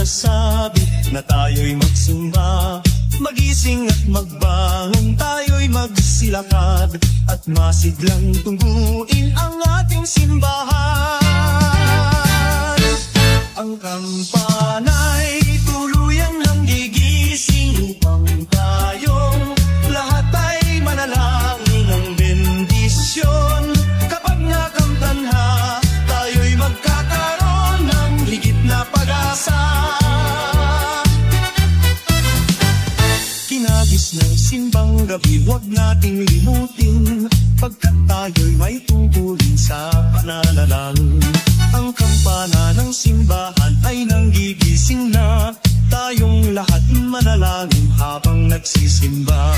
nagsasabi na tayo'y magsimba. Magising at magbangon, tayo'y magsilakad at masiglang tungguin ang ating simbahan. Ang kampana'y tuluyang nang gigising upang tayong lahat ay manalangin ng bendisyon. Kapag nakamtanha, tayo'y magkakaroon ng higit na pag-asa. Kinagis ng simbang gabi, huwag nating limutin, pagkat tayo'y may tungkulin sa pananalangin. Ang kampana ng simbahan ay nanggigising na, tayong lahat manalangin habang nagsisimba.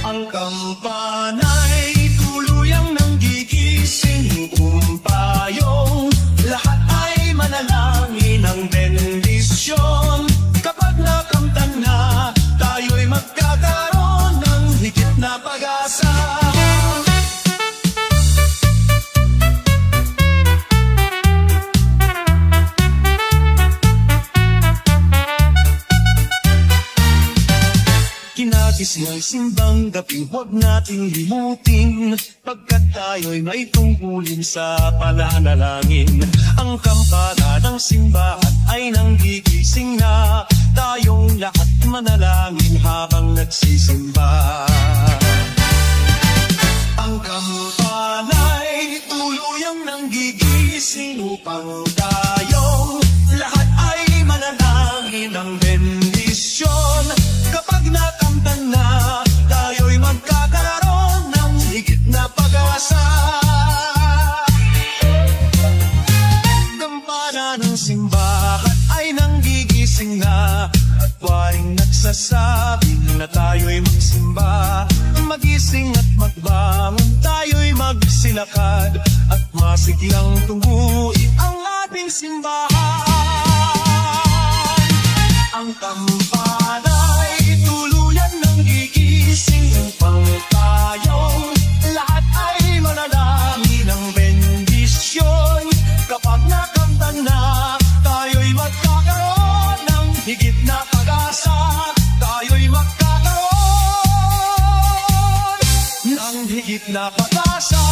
Ang kampana'y tuluyang nanggigising kung tayong lahat ay manalangin ng bendisyon. Kapag nakamtan na, tayo'y magkakaroon ng higit na pag-asa. Kinagis ng simbang gabi, huwag nating limutin, pagkat tayo'y may tungkulin sa pananalangin. Ang kampana ng simbahan ay nanggigising na, tayong lahat manalangin habang nagsisimba. Ang kampana'y tuluyang nanggigising upang tayong lahat ay manalangin ng bendisyon. Kapag nakamtan na, tayo'y magkakaroon ng higit na pag-asa. Kampana ng simbahan ay nanggigising na, at waring nagsasabing na tayo'y magsimba. Magising at magbangon, tayo'y magsilakad at masiglang tungguin ang ating simbahan. Ang kampana'y tuluyan ng gigising upang tayong lahat ay manalangin ng bendisyon. Kapag nakamtan na, tayo'y magkakaroon ng higit na pag-asa. Tayo'y magkakaroon ng higit na pag-asa.